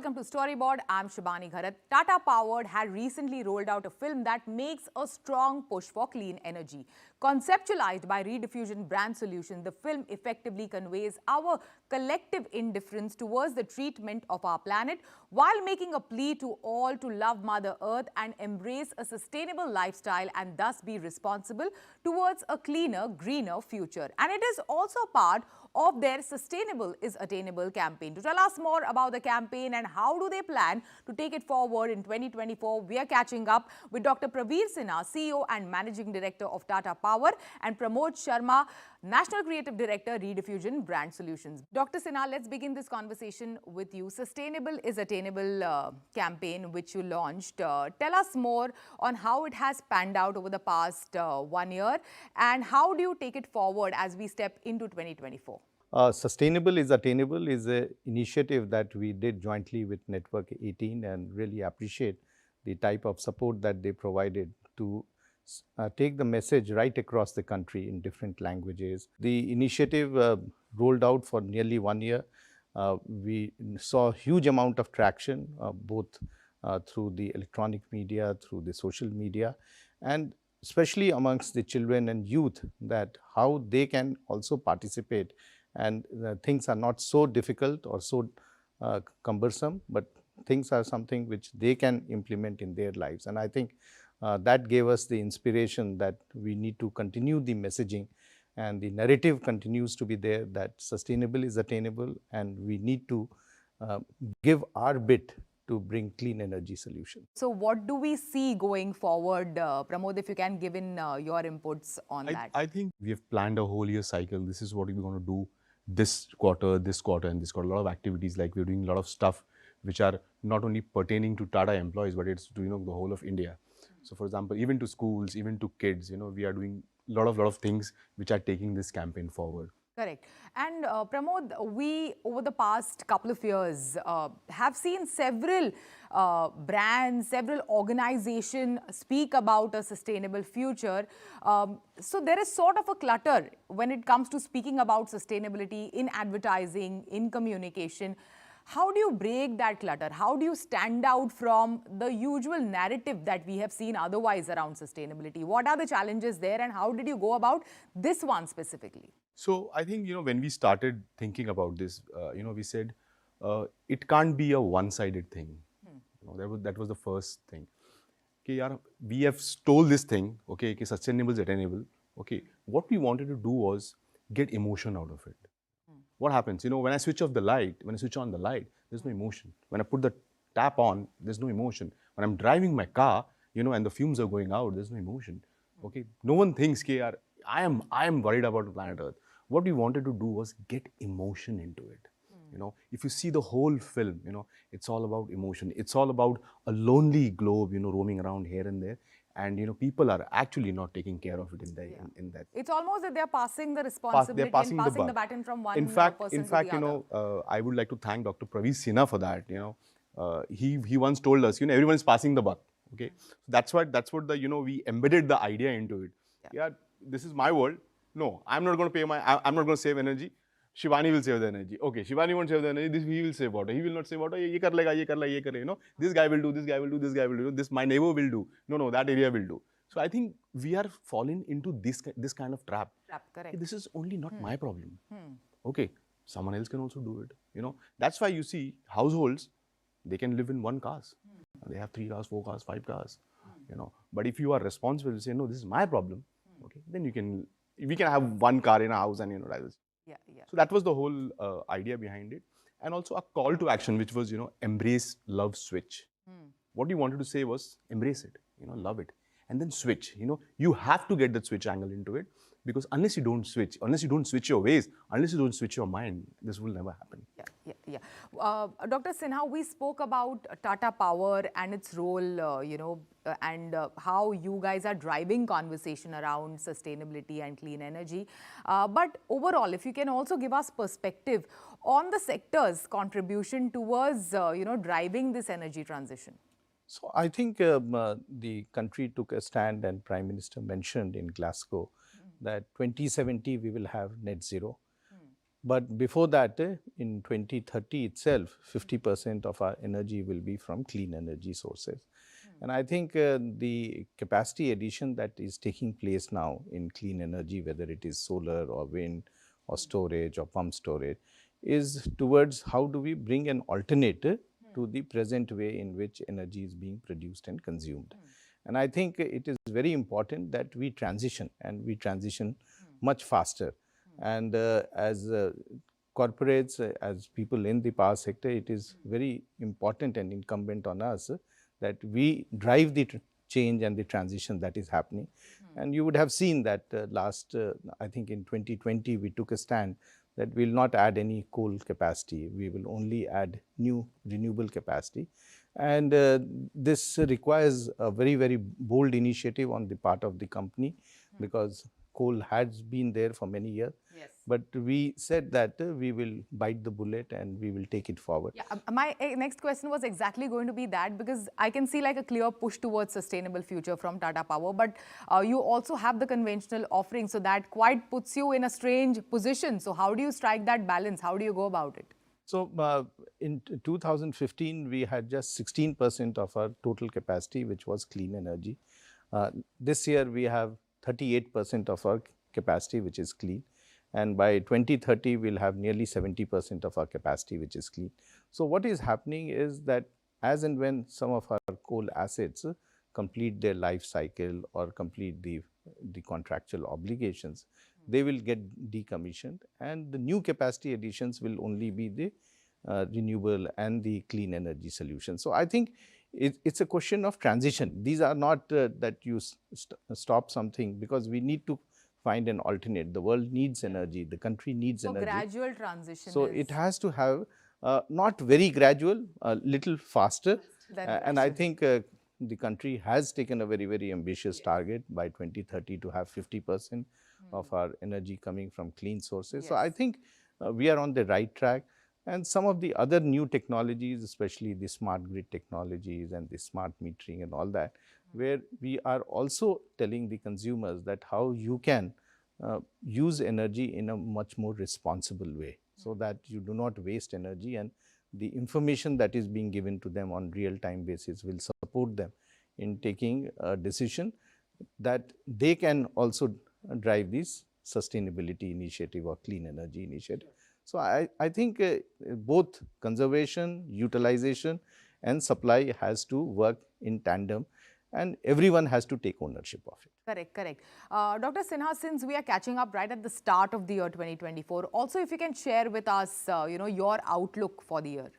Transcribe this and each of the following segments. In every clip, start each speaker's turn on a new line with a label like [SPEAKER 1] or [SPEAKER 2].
[SPEAKER 1] welcome to Storyboard. I'm Shibani Gharat. Tata Power had recently rolled out a film that makes a strong push for clean energy. Conceptualized by Rediffusion Brands Solution, the film effectively conveys our collective indifference towards the treatment of our planet while making a plea to all to love Mother Earth and embrace a sustainable lifestyle and thus be responsible towards a cleaner, greener future. And it is also part of their Sustainable is Attainable campaign. To tell us more about the campaign and how do they plan to take it forward in 2024, we are catching up with Dr. Praveer Sinha, CEO and Managing Director of Tata Power, and Pramod Sharma, National Creative Director, Rediffusion Brand Solutions. Dr. Sinha, let's begin this conversation with you. Sustainable is Attainable campaign, which you launched. Tell us more on how it has panned out over the past 1 year and how do you take it forward as we step into 2024?
[SPEAKER 2] Sustainable is Attainable is an initiative that we did jointly with Network 18 and really appreciate the type of support that they provided to take the message right across the country in different languages. The initiative rolled out for nearly 1 year. We saw a huge amount of traction both through the electronic media, through the social media, and especially amongst the children and youth, that how they can also participate and things are not so difficult or so cumbersome, but things are something which they can implement in their lives. And I think that gave us the inspiration that we need to continue the messaging, and the narrative continues to be there that sustainable is attainable and we need to give our bit to bring clean energy solutions.
[SPEAKER 1] So what do we see going forward? Pramod, if you can give in your inputs on that.
[SPEAKER 3] I think we have planned a whole year cycle. This is what we're going to do this quarter, and this quarter. A lot of activities, like we're doing a lot of stuff which are not only pertaining to Tata employees, but it's to, the whole of India. So for example, even to schools, even to kids, we are doing a lot of things which are taking this campaign forward.
[SPEAKER 1] Correct. And Pramod, we over the past couple of years have seen several brands, several organizations speak about a sustainable future. So there is sort of a clutter when it comes to speaking about sustainability in advertising, in communication. How do you break that clutter? How do you stand out from the usual narrative that we have seen otherwise around sustainability? What are the challenges there and how did you go about this one specifically?
[SPEAKER 3] So I think, when we started thinking about this, we said it can't be a one-sided thing. That was the first thing. Okay, yaar, we have stole this thing, okay, sustainable is attainable. Okay, what we wanted to do was get emotion out of it. What happens? When I switch off the light, when I switch on the light, there's no emotion. When I put the tap on, there's no emotion. When I'm driving my car, and the fumes are going out, there's no emotion. Okay, no one thinks, yaar, I am worried about the planet Earth. What we wanted to do was get emotion into it. If you see the whole film, it's all about emotion. It's all about a lonely globe, roaming around here and there. And, people are actually not taking care of it in that.
[SPEAKER 1] It's almost that they're passing the responsibility and passing the baton from one person to the other.
[SPEAKER 3] I would like to thank Dr. Praveer Sinha for that. He once told us, everyone is passing the buck. Okay, so that's what the we embedded the idea into it. Yeah, this is my world. No, I'm not going to I'm not going to save energy. Shibani will save the energy. Okay, Shibani won't save the energy. He will save water. He will not save water. Ye kar lega, ye kar lega, ye kar, this guy will do, this guy will do, this guy will do. This my neighbor will do. No, that area will do. So I think we are falling into this kind of trap.
[SPEAKER 1] Correct.
[SPEAKER 3] This is only not my problem. Okay, someone else can also do it. That's why you see households, they can live in one cars. They have 3 cars, 4 cars, 5 cars. But if you are responsible, say no, this is my problem. Okay, then we can have 1 car in a house and
[SPEAKER 1] Yeah.
[SPEAKER 3] So that was the whole idea behind it, and also a call to action, which was embrace, love, switch. What we wanted to say was embrace it, love it, and then switch. You have to get that switch angle into it, because unless you don't switch your ways, unless you don't switch your mind, this will never happen.
[SPEAKER 1] Yeah. Dr. Sinha, we spoke about Tata Power and its role, and how you guys are driving conversation around sustainability and clean energy. But overall, if you can also give us perspective on the sector's contribution towards, driving this energy transition.
[SPEAKER 2] So I think the country took a stand, and Prime Minister mentioned in Glasgow that 2070 we will have net zero. But before that, in 2030 itself, 50% of our energy will be from clean energy sources. And I think the capacity addition that is taking place now in clean energy, whether it is solar or wind or storage or pump storage, is towards how do we bring an alternative to the present way in which energy is being produced and consumed. And I think it is very important that we transition, and we transition much faster. And as corporates, as people in the power sector, it is very important and incumbent on us that we drive the change and the transition that is happening. And you would have seen that I think in 2020, we took a stand that we will not add any coal capacity. We will only add new renewable capacity. And this requires a very, very bold initiative on the part of the company, because coal has been there for many years.
[SPEAKER 1] Yes.
[SPEAKER 2] But we said that we will bite the bullet and we will take it forward.
[SPEAKER 1] Yeah, my next question was exactly going to be that, because I can see like a clear push towards sustainable future from Tata Power, but you also have the conventional offering, so that quite puts you in a strange position. So how do you strike that balance? How do you go about it?
[SPEAKER 2] So in 2015, we had just 16% of our total capacity, which was clean energy. This year, we have 38% of our capacity, which is clean. And by 2030, we'll have nearly 70% of our capacity, which is clean. So what is happening is that as and when some of our coal assets complete their life cycle or complete the contractual obligations, they will get decommissioned, and the new capacity additions will only be the renewable and the clean energy solution. So I think it's a question of transition. These are not that you stop something, because we need to find an alternate. The world needs energy. The country needs energy.
[SPEAKER 1] So gradual transition.
[SPEAKER 2] So it has to have not very gradual, a little faster. And I think the country has taken a very, very ambitious target by 2030 to have 50% of our energy coming from clean sources. So I think we are on the right track. And some of the other new technologies, especially the smart grid technologies and the smart metering and all that, where we are also telling the consumers that how you can use energy in a much more responsible way, so that you do not waste energy, and the information that is being given to them on real-time basis will support them in taking a decision that they can also drive this sustainability initiative or clean energy initiative. So I think both conservation, utilization and supply has to work in tandem, and everyone has to take ownership of it.
[SPEAKER 1] Correct, correct. Dr. Sinha, since we are catching up right at the start of the year 2024, also if you can share with us, your outlook for the year.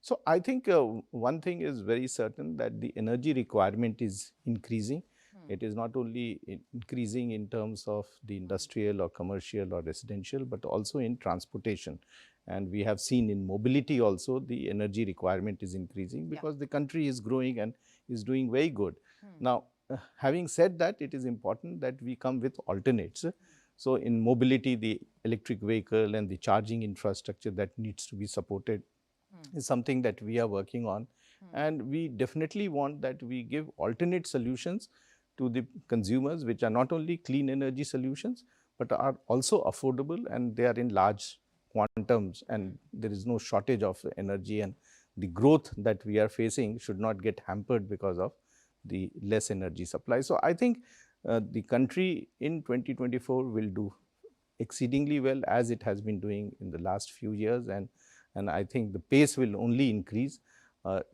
[SPEAKER 2] So I think one thing is very certain, that the energy requirement is increasing. It is not only increasing in terms of the industrial or commercial or residential, but also in transportation. And we have seen in mobility also the energy requirement is increasing, because the country is growing and is doing very good. Now, having said that, it is important that we come with alternates. So in mobility, the electric vehicle and the charging infrastructure that needs to be supported is something that we are working on. And we definitely want that we give alternate solutions to the consumers, which are not only clean energy solutions, but are also affordable, and they are in large quantums, and there is no shortage of energy, and the growth that we are facing should not get hampered because of the less energy supply. So I think the country in 2024 will do exceedingly well, as it has been doing in the last few years, and I think the pace will only increase.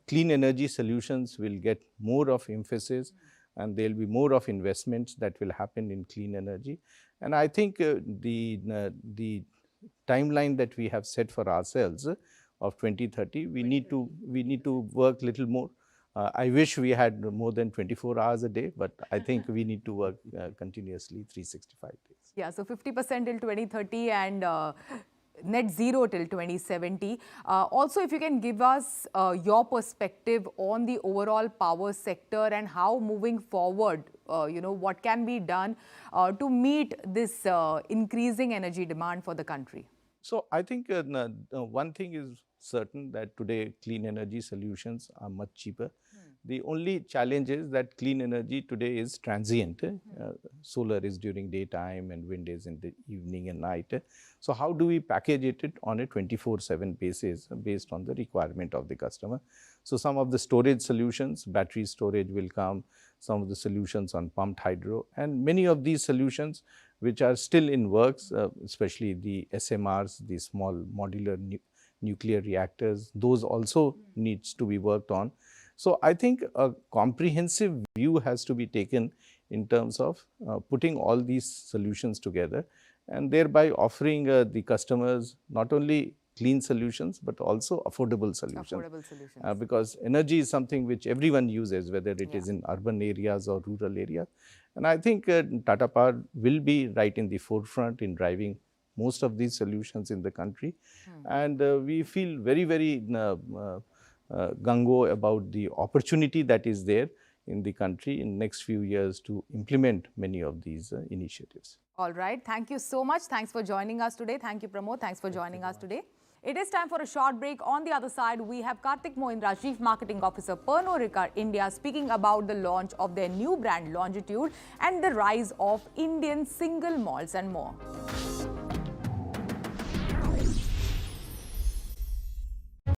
[SPEAKER 2] Clean energy solutions will get more of emphasis, and there will be more of investments that will happen in clean energy. And I think the timeline that we have set for ourselves of 2030, we need to work little more. I wish we had more than 24 hours a day, but I think we need to work continuously 365 days.
[SPEAKER 1] Yeah, so 50% till 2030 and net zero till 2070. Also, if you can give us your perspective on the overall power sector and how moving forward, what can be done to meet this increasing energy demand for the country.
[SPEAKER 2] So I think one thing is certain, that today clean energy solutions are much cheaper The only challenge is that clean energy today is transient. Solar is during daytime and wind is in the evening and night. So how do we package it on a 24/7 basis based on the requirement of the customer? So some of the storage solutions, battery storage will come, some of the solutions on pumped hydro, and many of these solutions which are still in works, especially the SMRs, the small modular nuclear reactors, those also needs to be worked on. So I think a comprehensive view has to be taken in terms of putting all these solutions together and thereby offering the customers not only clean solutions but also affordable solutions.
[SPEAKER 1] Affordable solutions.
[SPEAKER 2] Because energy is something which everyone uses, whether it is in urban areas or rural areas. And I think Tata Power will be right in the forefront in driving most of these solutions in the country. And we feel very, very gung-ho about the opportunity that is there in the country in next few years to implement many of these initiatives.
[SPEAKER 1] All right. Thank you so much. Thanks for joining us today. Thank you, Pramod. Thanks for joining us today. It is time for a short break. On the other side, we have Karthik Mohindra, Chief Marketing Officer, Pernod Ricard India, speaking about the launch of their new brand, Longitude, and the rise of Indian single malts and more.